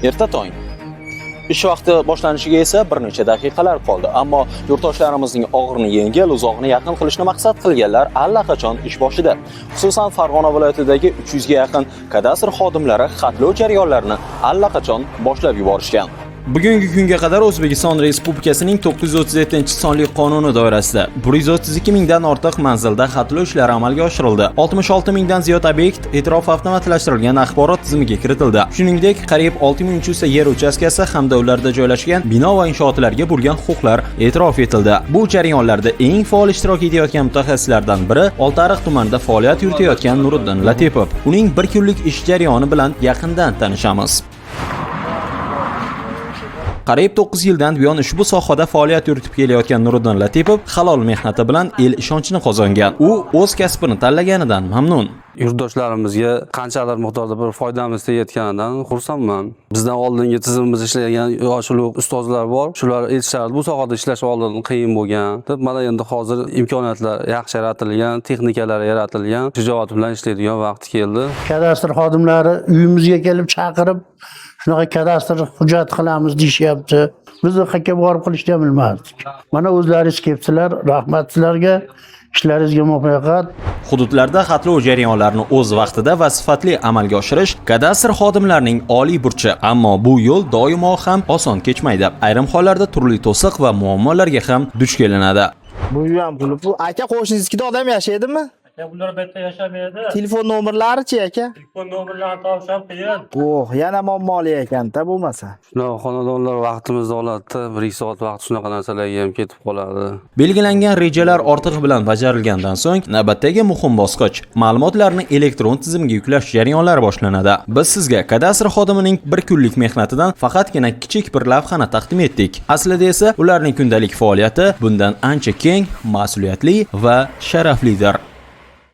Erta tong. Ish vaqti boshlanishiga esa bir necha daqiqalar qoldi, ammo yurtdoshlarimizning og'irni yengil, uzoqni yaqin qilishni maqsad qilganlar allaqachon ish boshida. Xususan Farg'ona viloyatidagi 300 ga yaqin kadastr xodimlari xatlov jarayonlarini allaqachon boshlab yuborishgan. Bugungi kunga qadar O'zbekiston Respublikasining 937-sonli qonuni doirasida 132 mingdan ortiq manzilda xatlov ishlari amalga oshirildi. 66 mingdan ziyod obyekt e'tirof avtomatlashtirilgan axborot tizimiga kiritildi. Shuningdek, qariyb 6300 ta yer uchastkasi hamda ularda joylashgan bino va inshootlarga bo'lgan huquqlar e'tirof etildi. Bu jarayonlarda eng faol ishtirok etayotgan mutaxassislardan biri Oltiariq tumanida faoliyat yuritayotgan Nuriddin Latipov. Uning bir kunlik ish jarayoni bilan yaqindan tanishamiz. Qariyb 9 yildan buyon ushbu sohada faoliyat yuritib kelayotgan Nuriddin Latipov halol mehnati bilan el ishonchini qozongan. U o'z kasbini tanlaganidan mamnun. Yurtdoshlarimizga qanchalar miqdorda bir foydamiz tegayotganidan xursandman. Bizdan oldingi tizimimizda ishlagan yoshli ustozlar bor. Shular aytishardi, bu sohada ishlash oldin qiyin bo'lgan. Mana endi hozir imkoniyatlar yaxshi yaratilgan, texnikalar yaratilgan, shijoat bilan ishlaydigan vaqt keldi. Kadastr xodimlari uyimizga kelib chaqirib, shunaqa kadastr hujjat qilamiz deyishyapti. Biz u yerga borib qilishni bilmasdik. Mana o'zlaringiz kelibsizlar, rahmat sizlarga. Ishlaringizga muvaffaqiyat. Hududlarda xatlov jarayonlarini o'z vaqtida va sifatli amalga oshirish kadastr xodimlarining oliy burchi, ammo bu yo'l doimo ham oson kechmaydi. Ayrim hollarda turli to'siq va muammolarga ham duch kelinadi. Bu ham pul. Bu aka qo'shningizdagi odam yashaydimi? Bular bu yerda yashamaydi. Telefon nomerlari-chi aka? Telefon nomerlarini topisham qiyin. Yana muammoli ekan-da bo'lmasa. Shunaqa xonadonlar vaqtimizni oladi, 1 soat vaqt shunaqa narsalarga ham ketib qoladi. Belgilangan rejalar ortig'i bilan bajarilgandan so'ng navbatdagi muhim bosqich ma'lumotlarni elektron tizimga yuklash jarayonlari boshlanadi. Biz sizga kadastr xodimining bir kunlik mehnatidan faqatgina kichik bir lavhani taqdim etdik. Aslida esa ularning kundalik faoliyati bundan ancha keng, mas'uliyatli va sharaflidir.